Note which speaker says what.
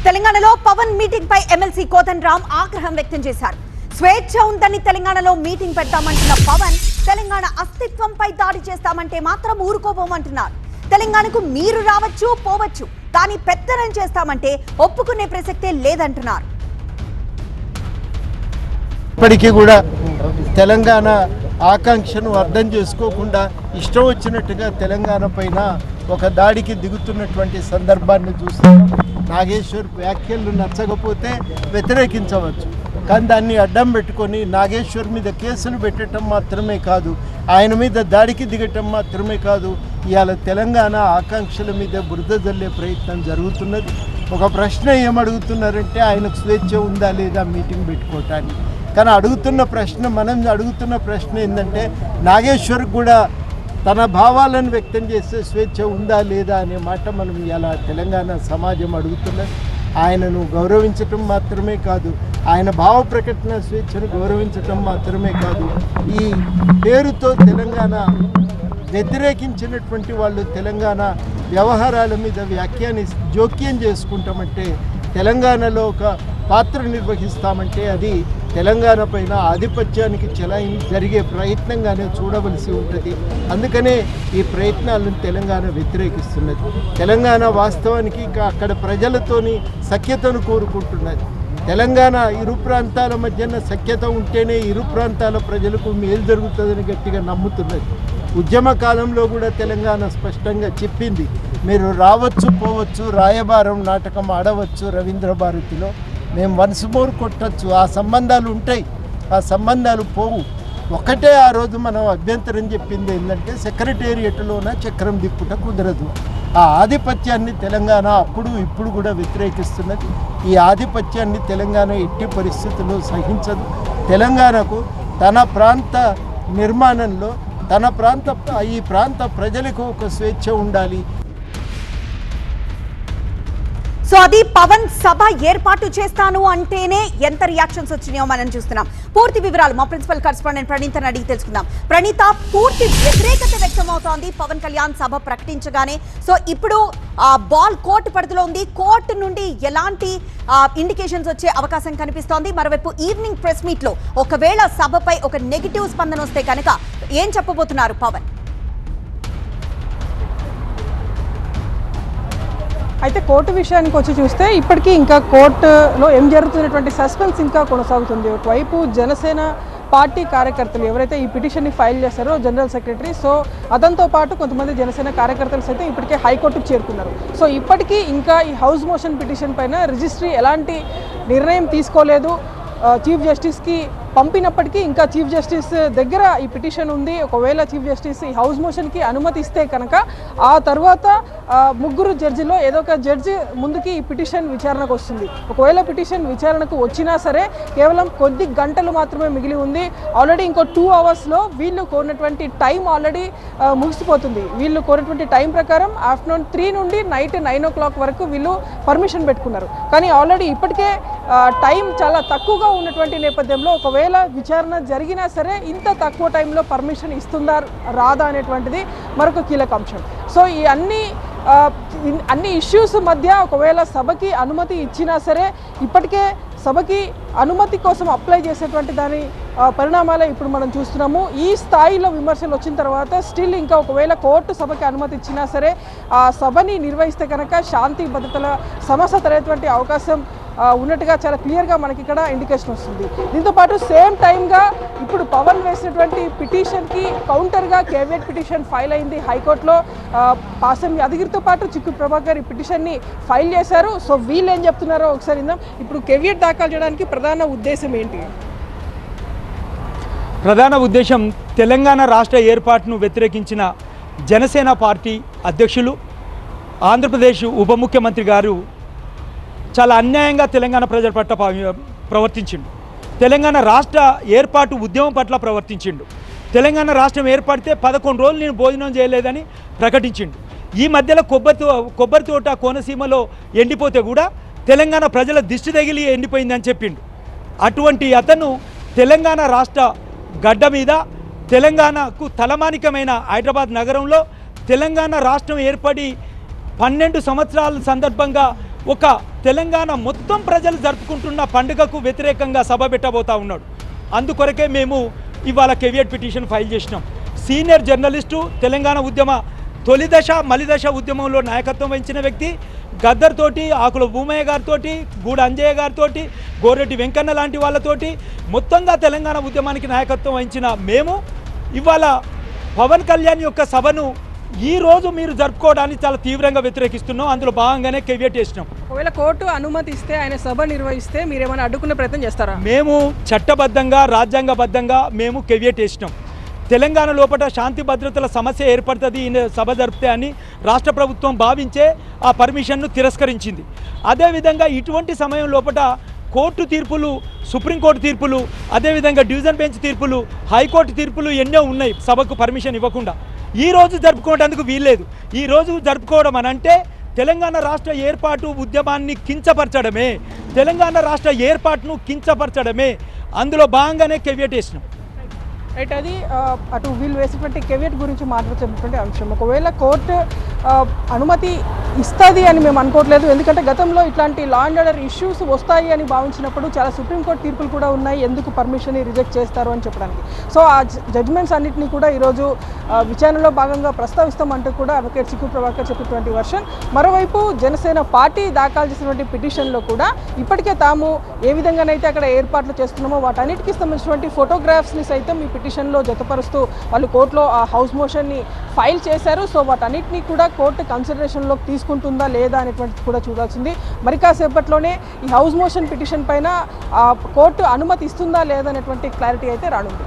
Speaker 1: తెలంగాణలో పవన్ మీటింగ్ పై ఎమ్మెల్సీ కోదండరాం ఆగ్రహం వ్యక్తం చేశారు. స్వేచ్ఛ ఉందని తెలంగాణలో మీటింగ్ పెడతామంటున్న పవన్ తెలంగాణ అస్తిత్వంపై దాడి చేస్తామంటే మాత్రం ఊరుకోబోమంటున్నారు. తెలంగాణకు మీరు రావచ్చు పోవచ్చు, కానీ పెత్తనం చేస్తామంటే ఒప్పుకునే ప్రసక్తే లేదంటున్నారు.
Speaker 2: ఇప్పటికీ కూడా తెలంగాణ ఆకాంక్షను అర్థం చేసుకోకుండా ఇష్టం వచ్చినట్టుగా తెలంగాణ పైన ఒక దాడికి దిగుతున్నటువంటి సందర్భాన్ని చూస్తున్నాం. నాగేశ్వర్ వ్యాఖ్యలు నచ్చకపోతే వ్యతిరేకించవచ్చు, కానీ దాన్ని అడ్డం పెట్టుకొని నాగేశ్వర్ మీద కేసులు పెట్టడం మాత్రమే కాదు, ఆయన మీద దాడికి దిగటం మాత్రమే కాదు, ఇవాళ తెలంగాణ ఆకాంక్షల మీద బురద జల్లే ప్రయత్నం జరుగుతున్నది. ఒక ప్రశ్న ఏమడుగుతున్నారంటే ఆయనకు స్వేచ్ఛ ఉందా లేదా మీటింగ్ పెట్టుకోవటానికి. కానీ మనం అడుగుతున్న ప్రశ్న ఏంటంటే నాగేశ్వర్ కూడా తన భావాలను వ్యక్తం చేసే స్వేచ్ఛ ఉందా లేదా అనే మాట మనం ఇలా తెలంగాణ సమాజం అడుగుతున్నది. ఆయనను గౌరవించటం మాత్రమే కాదు, ఆయన భావ ప్రకటన స్వేచ్ఛను గౌరవించటం మాత్రమే కాదు, ఈ పేరుతో తెలంగాణ వ్యతిరేకించినటువంటి వాళ్ళు తెలంగాణ వ్యవహారాల మీద జోక్యం చేసుకుంటామంటే, తెలంగాణలో ఒక పాత్ర నిర్వహిస్తామంటే అది తెలంగాణ పైన ఆధిపత్యానికి జరిగే ప్రయత్నంగానే చూడవలసి ఉంటుంది. అందుకనే ఈ ప్రయత్నాలను తెలంగాణ వ్యతిరేకిస్తున్నది. తెలంగాణ వాస్తవానికి అక్కడ ప్రజలతోని సఖ్యతను కోరుకుంటున్నది. తెలంగాణ ఇరు ప్రాంతాల మధ్యన సఖ్యత ఉంటేనే ఇరు ప్రాంతాల ప్రజలకు మేలు జరుగుతుందని గట్టిగా నమ్ముతున్నది. ఉద్యమ కాలంలో కూడా తెలంగాణ స్పష్టంగా చెప్పింది, మీరు రావచ్చు పోవచ్చు, రాయబారం నాటకం ఆడవచ్చు రవీంద్ర భారతిలో, మేము వన్స్ మోర్ కొట్టచ్చు, ఆ సంబంధాలు ఉంటాయి, ఆ సంబంధాలు పోవు. ఒకటే ఆ రోజు మనం అభ్యంతరం చెప్పింది ఏంటంటే సెక్రటేరియట్లోన చక్రం దిప్పుట కుదరదు. ఆ ఆధిపత్యాన్ని తెలంగాణ అప్పుడు ఇప్పుడు కూడా వ్యతిరేకిస్తున్నది. ఈ ఆధిపత్యాన్ని తెలంగాణ ఎట్టి పరిస్థితుల్లో సహించదు. తెలంగాణకు తన ప్రాంత నిర్మాణంలో ఈ ప్రాంత ప్రజలకు ఒక స్వేచ్ఛ ఉండాలి.
Speaker 1: సో అది పవన్ సభ ఏర్పాటు చేస్తాను అంటేనే ఎంత రియాక్షన్స్ వచ్చినాయో మనం చూస్తున్నాం. పూర్తి వివరాలు మా ప్రిన్సిపల్ కరెస్పాండెంట్ ప్రణీతని అడిగి తెలుసుకుందాం. ప్రణీత, పూర్తి వ్యతిరేకత వ్యక్తమవుతోంది పవన్ కళ్యాణ్ సభ ప్రకటించగానే. సో ఇప్పుడు బాల్ కోర్టు పరిధిలో ఉంది, కోర్టు నుండి ఎలాంటి ఇండికేషన్స్ వచ్చే అవకాశం కనిపిస్తోంది? మరోవైపు ఈవినింగ్ ప్రెస్ మీట్ లో ఒకవేళ సభపై ఒక నెగిటివ్ స్పందన వస్తే కనుక ఏం చెప్పబోతున్నారు పవన్?
Speaker 3: అయితే కోర్టు విషయానికి వచ్చి చూస్తే ఇప్పటికీ ఇంకా కోర్టులో ఏం జరుగుతున్నటువంటి సస్పెన్స్ ఇంకా కొనసాగుతుంది. ఒకవైపు జనసేన పార్టీ కార్యకర్తలు ఎవరైతే ఈ పిటిషన్ని ఫైల్ చేశారో జనరల్ సెక్రటరీ, సో అతనితో పాటు కొంతమంది జనసేన కార్యకర్తలు సైతం ఇప్పటికే హైకోర్టుకు చేరుకున్నారు. సో ఇప్పటికీ ఇంకా ఈ హౌస్ మోషన్ పిటిషన్ పైన రిజిస్ట్రీ ఎలాంటి నిర్ణయం తీసుకోలేదు. చీఫ్ జస్టిస్కి పంపినప్పటికీ ఇంకా చీఫ్ జస్టిస్ దగ్గర ఈ పిటిషన్ ఉంది. ఒకవేళ చీఫ్ జస్టిస్ ఈ హౌస్ మోషన్కి అనుమతి ఇస్తే కనుక ఆ తర్వాత ముగ్గురు జడ్జిలో ఏదో ఒక జడ్జి ముందుకి ఈ పిటిషన్ విచారణకు వస్తుంది. ఒకవేళ పిటిషన్ విచారణకు వచ్చినా సరే కేవలం కొద్ది గంటలు మాత్రమే మిగిలి ఉంది. ఆల్రెడీ ఇంకో 2 అవర్స్లో వీళ్ళు కోరినటువంటి టైం ఆల్రెడీ ముగిసిపోతుంది. వీళ్ళు కోరినటువంటి టైం ప్రకారం ఆఫ్టర్నూన్ 3 నుండి నైట్ 9 o'clock వరకు వీళ్ళు పర్మిషన్ పెట్టుకున్నారు. కానీ ఆల్రెడీ ఇప్పటికే టైం చాలా తక్కువగా ఉన్నటువంటి నేపథ్యంలో ఒకవేళ విచారణ జరిగినా సరే ఇంత తక్కువ టైంలో పర్మిషన్ ఇస్తుందా రాదా అనేటువంటిది మరొక కీలక అంశం. సో ఈ అన్ని ఇష్యూస్ మధ్య ఒకవేళ సభకి అనుమతి ఇచ్చినా సరే ఇప్పటికే సభకి అనుమతి కోసం అప్లై చేసేటువంటి దాని పరిణామాలే ఇప్పుడు మనం చూస్తున్నాము. ఈ స్థాయిలో విమర్శలు వచ్చిన తర్వాత స్టిల్ ఇంకా ఒకవేళ కోర్టు సభకి అనుమతి ఇచ్చినా సరే ఆ సభని నిర్వహిస్తే కనుక శాంతి భద్రతల సమస్య తరేటువంటి అవకాశం ఉన్నట్టుగా చాలా క్లియర్గా మనకి ఇక్కడ ఇండికేషన్ వస్తుంది. దీంతోపాటు సేమ్ టైమ్గా ఇప్పుడు పవన్ వేసినటువంటి పిటిషన్కి కౌంటర్గా కేవియట్ పిటిషన్ ఫైల్ అయింది హైకోర్టులో. పాసం యాదగిరితో పాటు చిక్కు ప్రభాకర్ ఈ పిటిషన్ని ఫైల్ చేశారు. సో వీళ్ళు ఏం చెప్తున్నారో ఒకసారి ఇందాం. ఇప్పుడు కేవియట్ దాఖలు చేయడానికి ప్రధాన ఉద్దేశం ఏంటి?
Speaker 4: ప్రధాన ఉద్దేశం తెలంగాణ రాష్ట్ర ఏర్పాటును వ్యతిరేకించిన జనసేన పార్టీ అధ్యక్షులు ఆంధ్రప్రదేశ్ ఉప ముఖ్యమంత్రి గారు చాలా అన్యాయంగా తెలంగాణ ప్రజల పట్ల ప్రవర్తించిండు. తెలంగాణ రాష్ట్ర ఏర్పాటు ఉద్యమం పట్ల ప్రవర్తించిండు. తెలంగాణ రాష్ట్రం ఏర్పడితే 11 రోజులు నేను భోజనం చేయలేదని ప్రకటించిండు. ఈ మధ్యలో కొబ్బరి తోట కోనసీమలో ఎండిపోతే కూడా తెలంగాణ ప్రజల దిష్టి తగిలి ఎండిపోయిందని చెప్పిండు. అటువంటి అతను తెలంగాణ రాష్ట్ర గడ్డ మీద తెలంగాణకు తలమానికమైన హైదరాబాద్ నగరంలో తెలంగాణ రాష్ట్రం ఏర్పడి 12 సంవత్సరాల సందర్భంగా ఒక తెలంగాణ మొత్తం ప్రజలు జరుపుకుంటున్న పండుగకు వ్యతిరేకంగా సభ పెట్టబోతా ఉన్నాడు. అందుకొరకే మేము ఇవాళ కేవియట్ పిటిషన్ ఫైల్ చేసినాం. సీనియర్ జర్నలిస్టు, తెలంగాణ ఉద్యమ తొలిదశ మలిదశ ఉద్యమంలో నాయకత్వం వహించిన వ్యక్తి, గద్దర్ తోటి, ఆకుల భూమయ్య గారితో, గూడ అంజయ్య గారితో, గోరెడ్డి వెంకన్న లాంటి వాళ్ళతోటి మొత్తంగా తెలంగాణ ఉద్యమానికి నాయకత్వం వహించిన మేము ఇవాళ పవన్ కళ్యాణ్ యొక్క సభను ఈ రోజు మీరు జరుపుకోవడానికి చాలా తీవ్రంగా వ్యతిరేకిస్తున్నాం. అందులో భాగంగానే కేవియట్ చేసినాం.
Speaker 3: ఒకవేళ కోర్టు అనుమతి ఇస్తే, ఆయన సభ నిర్వహిస్తే మీరు ఏమైనా అడ్డుకునే ప్రయత్నం చేస్తారా?
Speaker 4: మేము చట్టబద్ధంగా రాజ్యాంగబద్ధంగా మేము కేవియట్ చేసినాం. తెలంగాణ లోపల శాంతి భద్రతల సమస్య ఏర్పడుతుంది ఈ సభ జరిపితే అని రాష్ట్ర ప్రభుత్వం భావించే ఆ పర్మిషన్ను తిరస్కరించింది. అదేవిధంగా ఇటువంటి సమయం లోపల కోర్టు తీర్పులు, సుప్రీంకోర్టు తీర్పులు, అదేవిధంగా డివిజన్ బెంచ్ తీర్పులు, హైకోర్టు తీర్పులు ఎన్నో ఉన్నాయి సభకు పర్మిషన్ ఇవ్వకుండా. ఈ రోజు జరుపుకోవడానికి వీల్లేదు. ఈ రోజు జరుపుకోవడం అనంటే తెలంగాణ రాష్ట్ర ఏర్పాటు ఉద్యమాన్ని కించపరచడమే, తెలంగాణ రాష్ట్ర ఏర్పాటును కించపరచడమే. అందులో భాగంగానే కేవియట్ చేసినాం.
Speaker 3: రైట్, అది అటు వీళ్ళు వేసినటువంటి కేవియట్ గురించి మాట్లాడుతున్నటువంటి అంశం. ఒకవేళ కోర్టు అనుమతి ఇస్తుంది అని మేము అనుకోవట్లేదు, ఎందుకంటే గతంలో ఇట్లాంటి లా అండ్ ఆర్డర్ ఇష్యూస్ వస్తాయి అని భావించినప్పుడు చాలా సుప్రీంకోర్టు తీర్పులు కూడా ఉన్నాయి ఎందుకు పర్మిషన్ని రిజెక్ట్ చేస్తారు అని చెప్పడానికి. సో ఆ జడ్జ్మెంట్స్ అన్నింటినీ కూడా ఈరోజు విచారణలో భాగంగా ప్రస్తావిస్తామంటూ కూడా అడ్వకేట్ చిక్కు ప్రభాకర్ చెప్పినటువంటి వర్షన్. మరోవైపు జనసేన పార్టీ దాఖలు చేసినటువంటి పిటిషన్లో కూడా ఇప్పటికే తాము ఏ విధంగానైతే అక్కడ ఏర్పాట్లు చేస్తున్నామో వాటన్నిటికీ సంబంధించినటువంటి ఫోటోగ్రాఫ్స్ని సైతం ఈ పిటిషన్లో జతపరుస్తూ వాళ్ళు కోర్టులో ఆ హౌస్ మోషన్ని ఫైల్ చేశారు. సో వాటన్నిటినీ కూడా కోర్టు కన్సిడరేషన్లోకి తీసుకుంటుందా లేదా అనేటువంటిది కూడా చూడాల్సింది. మరి కాసేపట్లోనే ఈ హౌస్ మోషన్ పిటిషన్ పైన కోర్టు అనుమతి ఇస్తుందా లేదా అనేటువంటి క్లారిటీ అయితే రానుంది.